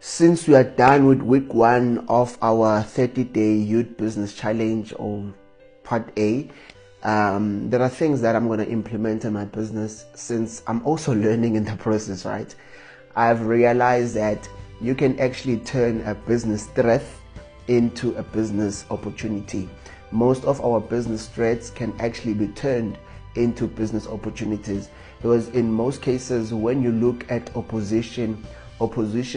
Since we are done with week 1 of our 30-day youth business challenge, or part A, there are things that I'm going to implement in my business, since I'm also learning in the process, right? I've realized that you can actually turn a business threat into a business opportunity. Most of our business threats can actually be turned into business opportunities, because in most cases, when you look at opposition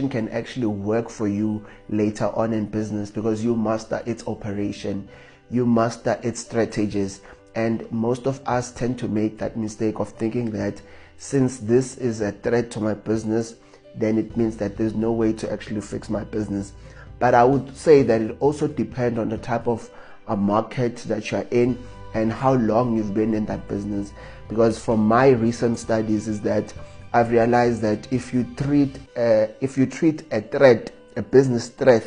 can actually work for you later on in business, because you master its operation, you master its strategies. And most of us tend to make that mistake of thinking that since this is a threat to my business, then it means that there's no way to actually fix my business. But I would say that it also depends on the type of a market that you're in and how long you've been in that business. Because from my recent studies is that I've realized that if you treat a threat, a business threat,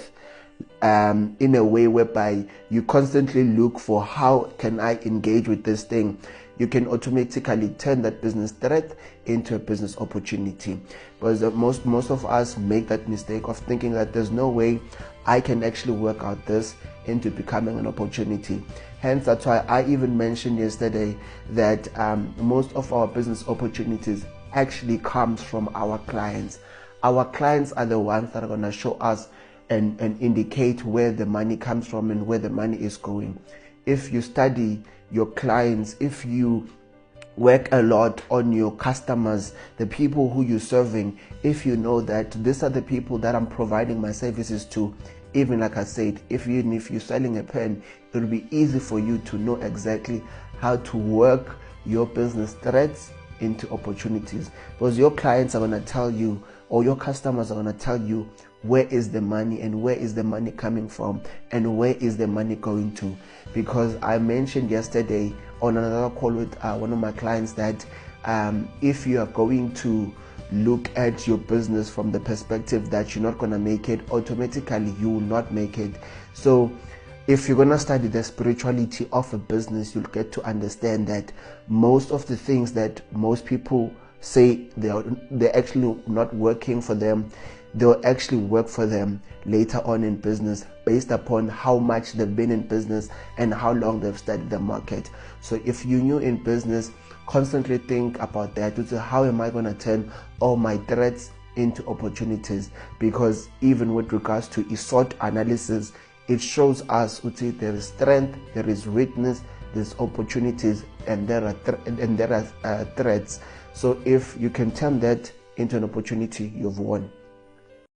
in a way whereby you constantly look for how can I engage with this thing, you can automatically turn that business threat into a business opportunity. Because most of us make that mistake of thinking that there's no way I can actually work out this into becoming an opportunity. Hence, that's why I even mentioned yesterday that most of our business opportunities actually comes from our clients. Our clients are the ones that are going to show us and indicate where the money comes from and where the money is going. If you study your clients, if you work a lot on your customers, the people who you're serving, if you know that these are the people that I'm providing my services to, even like I said, even if you're selling a pen, it will be easy for you to know exactly how to work your business threats into opportunities, because your clients are going to tell you, or your customers are going to tell you, where is the money and where is the money coming from and where is the money going to. Because I mentioned yesterday on another call with one of my clients that if you are going to look at your business from the perspective that you're not going to make it, automatically you will not make it. So if you're going to study the spirituality of a business, you'll get to understand that most of the things that most people say they're actually not working for them, they'll actually work for them later on in business, based upon how much they've been in business and how long they've studied the market. So if you're new in business, constantly think about that. How am I going to turn all my threats into opportunities? Because even with regards to SWOT analysis, it shows us there is strength, there is weakness, there's opportunities, and there are threats. So if you can turn that into an opportunity, you've won.